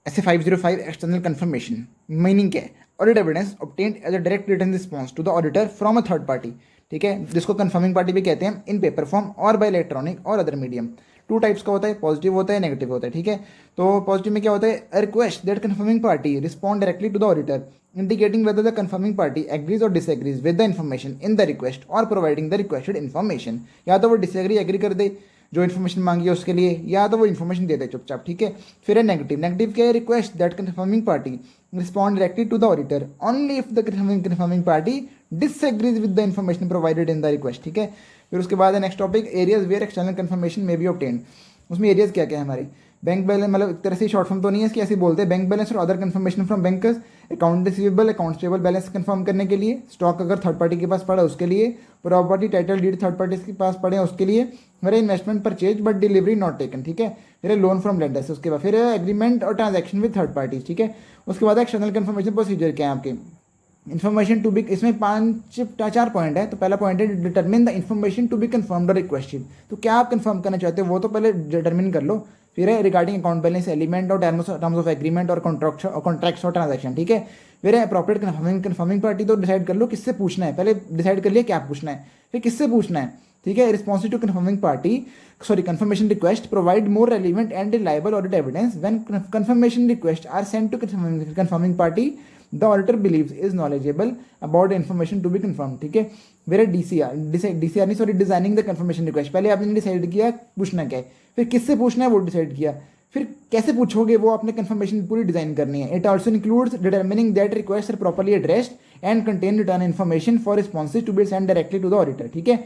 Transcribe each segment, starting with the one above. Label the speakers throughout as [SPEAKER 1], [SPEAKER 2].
[SPEAKER 1] ऐसे 505 external confirmation meaning क्या है? Audit evidence obtained as a direct written response to the auditor from a third party, ठीक है, जिसको कंफर्मिंग पार्टी भी कहते हैं, इन पेपर फॉर्म और बाय इलेक्ट्रॉनिक और अदर मीडियम। टू टाइप्स का होता है, पॉजिटिव होता है, नेगेटिव होता है, ठीक है। तो पॉजिटिव में क्या होता है? A request that confirming party respond directly to the auditor indicating whether the confirming party agrees और disagrees with the information in the request और प्रोवाइडिंग द रिक्वेस्टेड इन्फॉर्मेशन। या तो वो डिसएग्री एग्री कर दे जो इन्फॉर्मेशन मांगी है उसके लिए, या तो वो इन्फॉर्मेशन दे दे चुपचाप, ठीक है। फिर है नेगेटिव। नेगेटिव क्या है? Request that confirming party respond directly to the auditor only if the confirming party disagrees with the information provided in the request, ठीक है। फिर उसके बाद है next topic, areas where external confirmation में बी ऑब्टेन्ड। उसमें एरियाज क्या क्या है हमारे? बैंक बैलेंस, मतलब एक तरह से शॉर्ट फॉर्म तो नहीं है इसकी, ऐसे बोलते हैं बैंक बैलेंस और other confirmation from bankers, account receivable account payable balance confirm करने के लिए, स्टॉक अगर थर्ड पार्टी के पास पड़ा उसके लिए, property title deed third party के पास पड़े हैं उसके लिए, मेरे investment purchase but delivery not taken, ठीक है। फिर लोन फ्रॉम लेंडर्स, उसके बाद फिर एग्रीमेंट और ट्रांजैक्शन विद थर्ड पार्टीज, ठीक है। उसके बाद एक्सटर्नल कंफर्मेशन प्रोसीजर क्या है आपके? इन्फॉर्मेशन टू बी, इसमें 4 पॉइंट है। तो पहला पॉइंट है determine the information to be confirmed और रिक्वेस्टेड। तो क्या आप कंफर्म करना चाहते हो वो तो पहले डिटरमिन कर लो। फिर है रिगार्डिंग अकाउंट बैलेंस, एलिमेंट और टर्म्स ऑफ एग्रीमेंट और कॉन्ट्रैक्ट्स और ट्रांजैक्शन, ठीक है। फिर है अप्रोप्रिएट कंफर्मिंग पार्टी, तो डिसाइड कर लो किससे पूछना है, पहले डिसाइड कर लिया क्या पूछना है, फिर किससे पूछना है, ठीक है। Responsive to confirming party, sorry confirmation request provide more relevant and reliable audit evidence when confirmation request are sent to confirming party the auditor believes is knowledgeable about information to be confirm, ठीक है। Where DCR नहीं, sorry designing the confirmation request, पहले आपने decide किया पूछना क्या है, फिर किससे पूछना है वो डिसाइड किया, फिर कैसे पूछोगे वो आपने कंफर्मेशन पूरी डिजाइन करनी है। It also includes determining that request are properly addressed and contain return information for responses to be send directly to the auditor, ठीक है।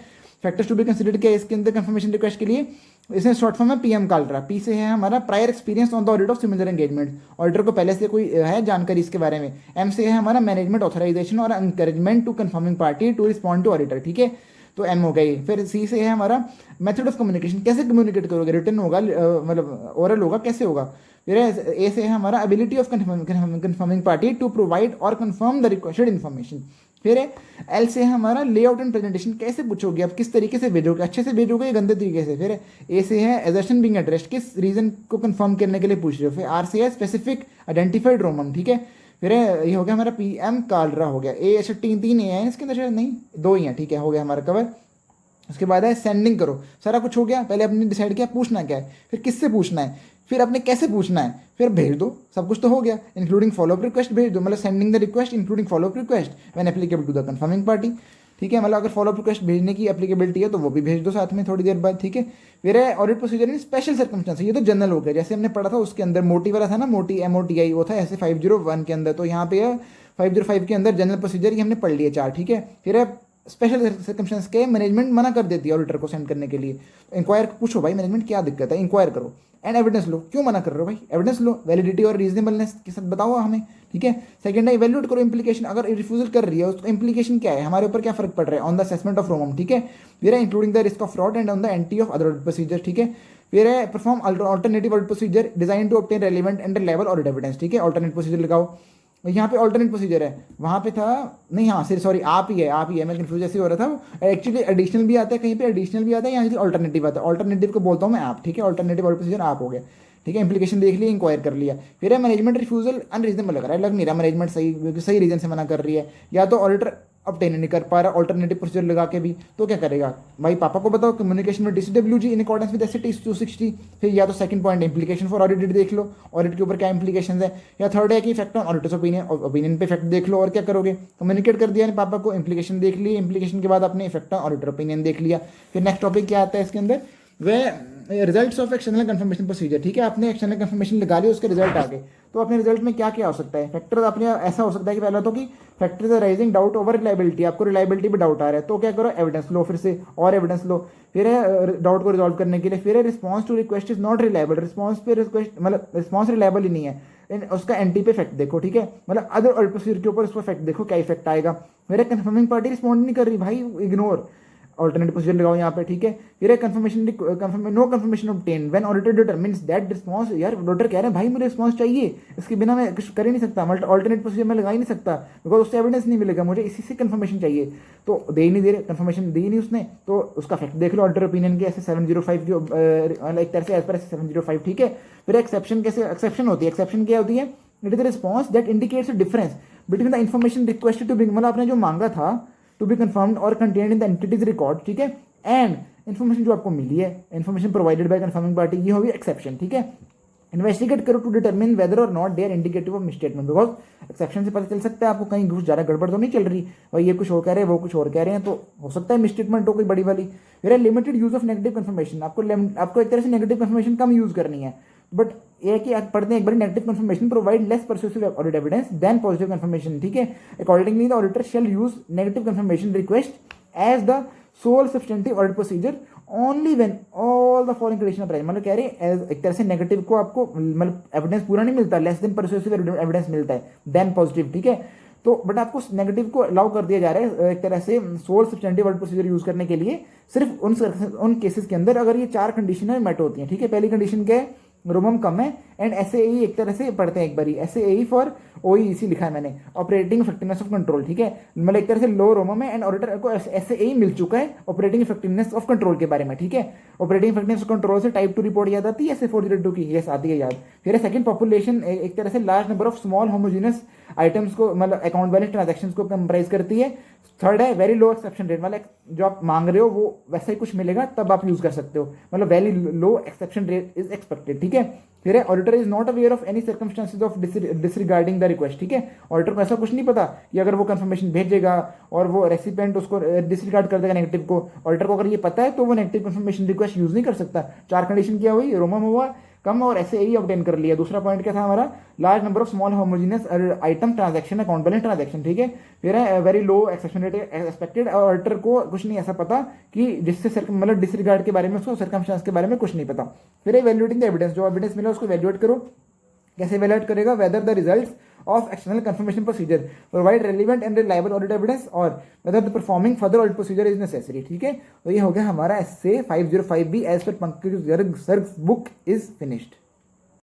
[SPEAKER 1] फैक्टर्स टू बी कंसिडर्ड क्या है इसके अंदर कंफर्मेशन रिक्वेस्ट के लिए? इसमें शॉर्ट फॉर्म है पीएम कालरा। पी से है हमारा prior experience on the audit of similar engagement, auditor को पहले से कोई है जानकारी इसके बारे में। एम से है हमारा मैनेजमेंट ऑथराइजेशन और encouragement to confirming party to respond to auditor, ठीक है। तो एम हो गई। फिर सी से है हमारा मेथड ऑफ कम्युनिकेशन, कैसे कम्युनिकेट करोगे, रिटर्न होगा मतलब ओरल होगा, कैसे होगा। फिर ए से है हमारा ability of confirming party to provide और कंफर्म द रिक्वेस्टेड इन्फॉर्मेशन। फिर है एल से है हमारा लेआउट एंड प्रेजेंटेशन, कैसे पूछोगे आप, किस तरीके से भेजोगे, अच्छे से भेजोगे या गंदे तरीके से। फिर ए से है एजर्शन बीइंग एड्रेस्ड, किस रीजन को कंफर्म करने के लिए पूछ रहे हो। फिर आर से है स्पेसिफिक आइडेंटिफाइड रोमन, ठीक है। फिर ये हो गया हमारा पीएम कालरा हो गया। ए अच्छा 3 ए है इसके अंदर, शायद नहीं 2 ही हैं, ठीक है, हो गया हमारा कवर। उसके बाद है सेंडिंग करो, सारा कुछ हो गया। पहले आपने डिसाइड किया पूछना क्या है, फिर किससे पूछना है, फिर आपने कैसे पूछना है, फिर भेज दो, सब कुछ तो हो गया। इंक्लूडिंग फॉलोअप रिक्वेस्ट भेज दो, मतलब sending the request including follow up request when applicable to the confirming party, ठीक है। मतलब अगर फॉलोअप रिक्वेस्ट भेजने की एप्लीकेबिलिटी है तो वो भी भेज दो साथ में थोड़ी देर बाद, ठीक है। फिर है ऑडिट प्रोसीजर इन स्पेशल सर्कमस्टांस, ये तो जनरल हो गया, जैसे हमने पढ़ा था उसके अंदर मोटी वाला था ना, मोटी MOTI वो था ऐसे 501 के अंदर, तो यहाँ पे है 505 के अंदर जनरल प्रोसीजर ये हमने पढ़ लिए 4, ठीक है। फिर है स्पेशल सर्कमस्टेंस के मैनेजमेंट मना कर देती है ऑडिटर को सेंड करने के लिए। इंक्वायर पूछो भाई मैनेजमेंट क्या दिक्कत है, इंक्वायर करो। एंड एविडेंस लो, क्यों मना कर रहे हो भाई, एविडेंस लो, वैलिडिटी और रीजनेबलनेस के साथ बताओ हमें, ठीक है। सेकंड है इवैल्यूएट करो इम्प्लीकेशन, अगर रिफ्यूजल कर रही है उसका इम्प्लीकेशन क्या है, हमारे ऊपर क्या फर्क पड़ रहा है on the assessment of ROMM, ठीक है। फिर है including the risk of fraud and on the anti of other procedure, ठीक है। फिर है perform alternative audit procedure design to obtain relevant and level audit evidence, ठीक है। अल्टरनेट प्रोसीजर लगाओ, यहाँ पे ऑल्टरनेट प्रोसीजर है, वहाँ पे था नहीं, हाँ सिर्फ सॉरी आप ही है, मैं कंफ्यूज ऐसे हो रहा था। एक्चुअली एडिशनल भी आता है, कहीं पे एडिशनल भी आता है, यहाँ ऑल्टरनेटिव आता है, ऑल्टरनेटिव को बोलता हूँ मैं आप, ठीक है। ऑल्टरनेटिव ऑडिट प्रोसीजर आप हो गया, ठीक है। इंप्लीकेशन देख लिया, इंक्वायर कर लिया। फिर है मैनेजमेंट रिफ्यूजल अनरीजनेबल लग रहा है, लग नहीं रहा मैनेजमेंट सही रीजन से मना कर रही है, या तो ऑडिटर ऑब्टेन नहीं कर पा रहा ऑल्टरनेटिव प्रोसीजर लगा के भी, तो क्या करेगा भाई, पापा को बताओ कम्युनिकेशन में DCWG in accordance with SAT 260। फिर या तो second point implication for audit देख लो, ऑडिट के ऊपर क्या इंप्लीकेशन है, या थर्ड है कि इफेक्ट ऑन ऑडिटर्स ओपिनियन पे इफेक्ट देख लो। और क्या करोगे, कम्युनिकेट कर दिया पापा को, इंप्लीकेशन देख ली, इंप्लीकेशन के बाद आपने इफेक्ट ऑन ऑडिटर ओपिनियन देख लिया। फिर नेक्स्ट टॉपिक क्या आता है इसके अंदर, वह results of external confirmation procedure, ठीक है। आपने एक्सटर्नल कंफर्मेशन लगा लिया, उसके रिजल्ट आ गए, तो अपने रिजल्ट में क्या क्या हो सकता है। फैक्टर अपने ऐसा हो सकता है कि पहला तो कि factors rising doubt over reliability, आपको रिलायबिलिटी पे डाउट आ रहा है, तो क्या करो एविडेंस लो, फिर से और एविडेंस लो। फिर है डाउट को रिजॉल्व करने के लिए, फिर है response to request is not reliable, response पे रिक्वेस्ट मतलब रिस्पॉन्स रिलायबल ही नहीं है, उसका एंटी पे इफेक्ट देखो, ठीक है। मतलब अदर प्रोसीजर के ऊपर उसका इफेक्ट देखो क्या इफेक्ट आएगा। मेरे कंफर्मिंग पार्टी रिस्पॉन्ड नहीं कर रही भाई, इग्नोर। ऑल्टरनेट प्रोसीजर लगाओ यहाँ पे, ठीक है। फिर है confirmation, no confirmation obtain when auditor determines that response, यार ऑडिटर कह रहे हैं भाई मुझे रिस्पॉन्स चाहिए, इसके बिना मैं कुछ कर ही नहीं सकता, ऑल्टरनेट प्रोसीजर में लगा ही नहीं सकता, बिकॉज उससे एविडेंस नहीं मिलेगा, मुझे इसी से कंफर्मेशन चाहिए। तो दे ही नहीं दे रहे, कंफर्मेशन दी नहीं उसने, तो उसका फैक्ट देख लो ऑडिटर ओपिनियन के ऐसे 705 जो एक तरह से एज पर 705, ठीक है। फिर एक्सेप्शन, कैसे एक्सेप्शन होती है, एक्सेप्शन क्या होती है, it is the response that indicates a difference between the information requested to be, मतलब आपने जो मांगा था टू बी कंफर्म्ड और contained in the entity's record, ठीक है, एंड इन्फॉर्मेशन जो आपको मिली है, information provided by confirming party, ये होगी एक्सेप्शन, ठीक है। इन्वेस्टिगेट करो टू डिटरमिन वेदर और not they are indicative of misstatement, because exception से पता चल सकता है आपको कहीं कुछ ज़्यादा गड़बड़ तो नहीं चल रही, भाई ये कुछ और कह रहे हैं वो कुछ और कह रहे हैं, तो हो सकता है मिसस्टेटमेंट हो कोई बड़ी वाली। फिर limited use of negative confirmation, आपको एक तरह से नेगेटिव कंफर्मेशन कम यूज करनी है, बट ये कि आप पढ़ते हैं एक बार negative confirmation provide less persuasive audit evidence than positive confirmation, ठीक है। Accordingly the auditor shall use negative confirmation request as the sole substantive audit procedure only when all the following condition present, मतलब कह रहे हैं एक तरह से negative को आपको मतलब एविडेंस पूरा नहीं मिलता, लेस देन परसुएसिव एविडेंस मिलता है देन पॉजिटिव, ठीक है। तो बट आपको नेगेटिव को अलाउ कर दिया जा रहा है एक तरह से sole substantive audit procedure use करने के लिए सिर्फ उन केसेस के अंदर अगर ये 4 कंडीशन मेट होती हैं, ठीक है। पहली कंडीशन क्या है, रोमम कम है एंड एसएई एक तरह से पढ़ते हैं एक बारी, एसएई फॉर ओईसी लिखा है मैंने, ऑपरेटिंग इफेक्टिवनेस ऑफ कंट्रोल, ठीक है, मतलब एक तरह से लो रोमम है एंड ऑडिटर को एसएई मिल चुका है ऑपरेटिंग इफेक्टिवनेस ऑफ कंट्रोल के बारे में, ठीक है। ऑपरेटिंग इफेक्टिवनेस ऑफ कंट्रोल से टाइप 2 रिपोर्ट याद आती है, ऐसे 402 की, यस आती है याद। फिर सेकंड पॉपुलेशन एक तरह से large number of small homogeneous items को मतलब अकाउंट बैलेंस ट्रांजैक्शंस को कंप्राइज करती है। थर्ड है वेरी लो एक्सेप्शन रेट, मतलब जो आप मांग रहे हो वो वैसा ही कुछ मिलेगा तब आप यूज कर सकते हो, मतलब very low exception rate is expected, ठीक है। फिर है auditor is not aware of any circumstances of disregarding the request, ठीक है। ऑडिटर को ऐसा कुछ नहीं पता कि अगर वो कंफर्मेशन भेजेगा और वो रेसिपेंट उसको डिसरिगार्ड कर देगा नेगेटिव को, ऑडिटर को अगर ये पता है तो वो नेगेटिव कंफर्मेशन रिक्वेस्ट यूज नहीं कर सकता। 4 कंडीशन क्या हुई, रोमम हुआ कम और ऐसे ही ऑब्टेन कर लिया। दूसरा पॉइंट क्या था हमारा, large number of small homogeneous item transaction, account balance transaction, ठीक है। फिर है very low exception rate expected, और ऑडिटर को कुछ नहीं ऐसा पता कि जिससे मतलब डिसरिगार्ड के बारे में, उसको सर्कमस्टेंस के बारे में कुछ नहीं पता। फिर इवैल्यूएटिंग द एविडेंस, जो एविडेंस मिला उसको इवैल्यूएट करो, कैसे इवैल्यूएट करेगा, whether the results of external confirmation procedure provide relevant and reliable audit evidence or whether the performing further audit procedure is necessary, ठीक है। तो ये हो गया हमारा essay 505B as per Pankaj Garg's book is finished।